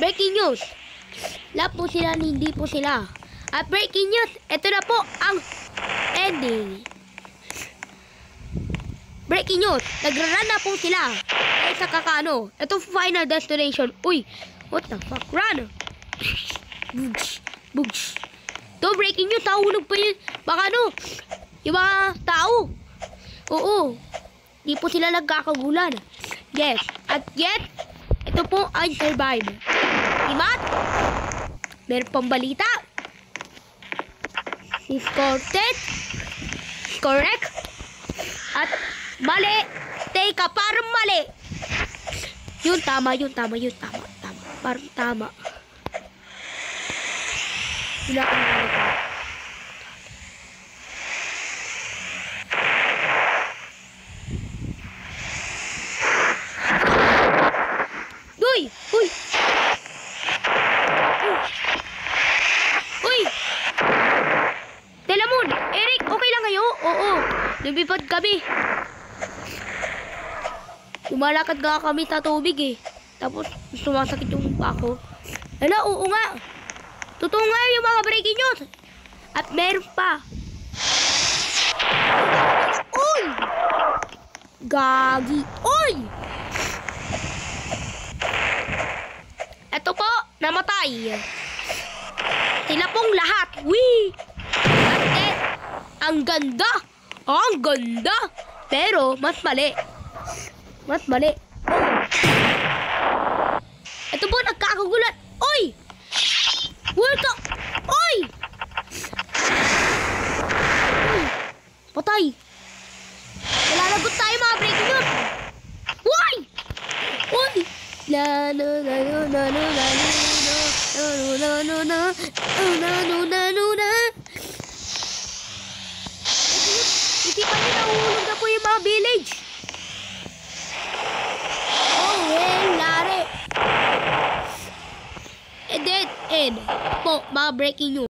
breaking news. Lahat po sila, hindi po sila. At breaking news, ito na po ang ending. Breaking news, nagra-run na po sila. Ay sa kakano. Ito final destination. Uy, what the fuck? Run! Bugs. Bugs. Ito breaking news, nahulog pa yun. Baka ano, yung mga tao. Oo. Di po sila nagkakagulan. Yes. At yet, ito po ay survive. Diba? Meron pang balita. Is correct. At mali. Teka, parang mali. Yun, tama. Parang tama. Wala ka na. Uy! Telamon! Eric, okay lang kayo? Oo. Lumipad kami. Lumalakad nga kami sa tubig eh. Tapos, sumasakit yung pako. Hala, oo nga. Totoo nga yung mga breaking news. At meron pa. Uy! Gagi. Uy! Ito po, namatay. Sila pong lahat. Wee! At ang ganda. Ang ganda. Pero, mas mali. Ito po, nagkakagulat. Uy! Wala! Uy! Patay. Nalalagot tayo mga breaking news. Uy! Uy! Hindi pa rin nahulog na po yung mga village. Oh, well, lari. And then, po, mga breaking news.